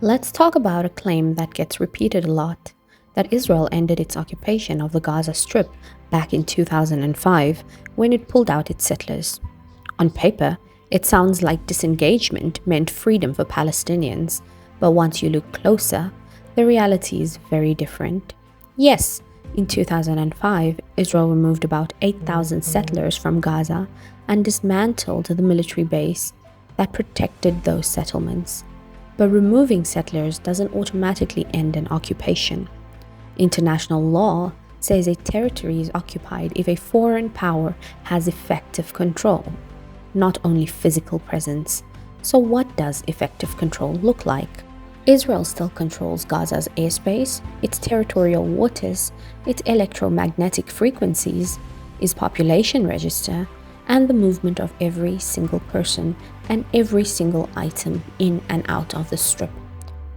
Let's talk about a claim that gets repeated a lot, that Israel ended its occupation of the Gaza Strip back in 2005 when it pulled out its settlers. On paper, it sounds like disengagement meant freedom for Palestinians, but once you look closer, the reality is very different. Yes, in 2005, Israel removed about 8,000 settlers from Gaza and dismantled the military base that protected those settlements. But removing settlers doesn't automatically end an occupation. International law says a territory is occupied if a foreign power has effective control, not only physical presence. So what does effective control look like? Israel still controls Gaza's airspace, its territorial waters, its electromagnetic frequencies, its population register, and the movement of every single person and every single item in and out of the strip.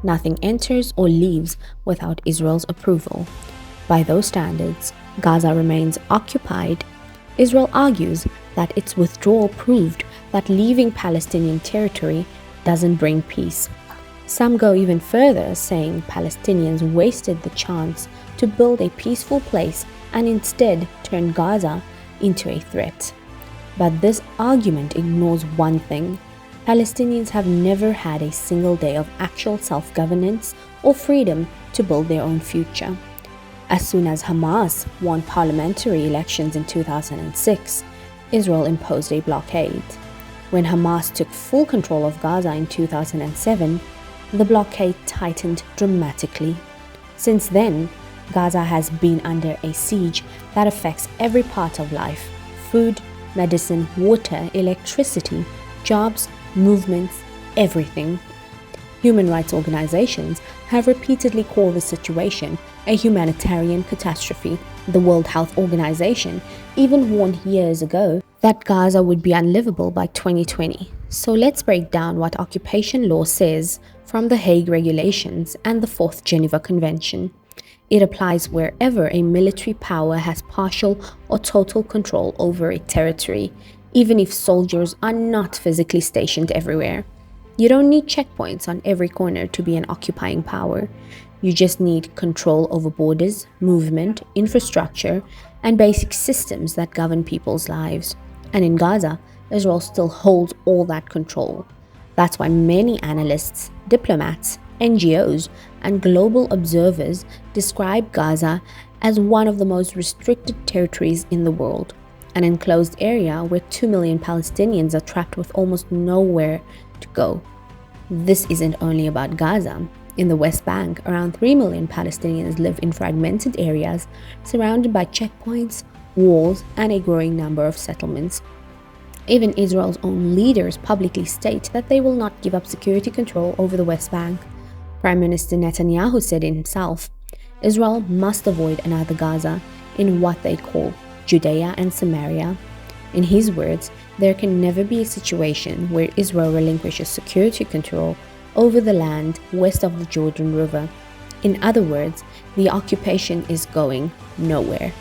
Nothing enters or leaves without Israel's approval. By those standards, Gaza remains occupied. Israel argues that its withdrawal proved that leaving Palestinian territory doesn't bring peace. Some go even further, saying Palestinians wasted the chance to build a peaceful place and instead turned Gaza into a threat. But this argument ignores one thing. Palestinians have never had a single day of actual self-governance or freedom to build their own future. As soon as Hamas won parliamentary elections in 2006, Israel imposed a blockade. When Hamas took full control of Gaza in 2007, the blockade tightened dramatically. Since then, Gaza has been under a siege that affects every part of life: food, medicine, water, electricity, jobs, movements, everything. Human rights organizations have repeatedly called the situation a humanitarian catastrophe. The World Health Organization even warned years ago that Gaza would be unlivable by 2020. So let's break down what occupation law says from the Hague Regulations and the Fourth Geneva Convention. It applies wherever a military power has partial or total control over a territory, even if soldiers are not physically stationed everywhere. You don't need checkpoints on every corner to be an occupying power. You just need control over borders, movement, infrastructure, and basic systems that govern people's lives. And in Gaza, Israel still holds all that control. That's why many analysts, diplomats, NGOs, and global observers describe Gaza as one of the most restricted territories in the world, an enclosed area where 2 million Palestinians are trapped with almost nowhere to go. This isn't only about Gaza. In the West Bank, around 3 million Palestinians live in fragmented areas surrounded by checkpoints, walls, and a growing number of settlements. Even Israel's own leaders publicly state that they will not give up security control over the West Bank. Prime Minister Netanyahu said himself, Israel must avoid another Gaza in what they call Judea and Samaria. In his words, there can never be a situation where Israel relinquishes security control over the land west of the Jordan River. In other words, the occupation is going nowhere.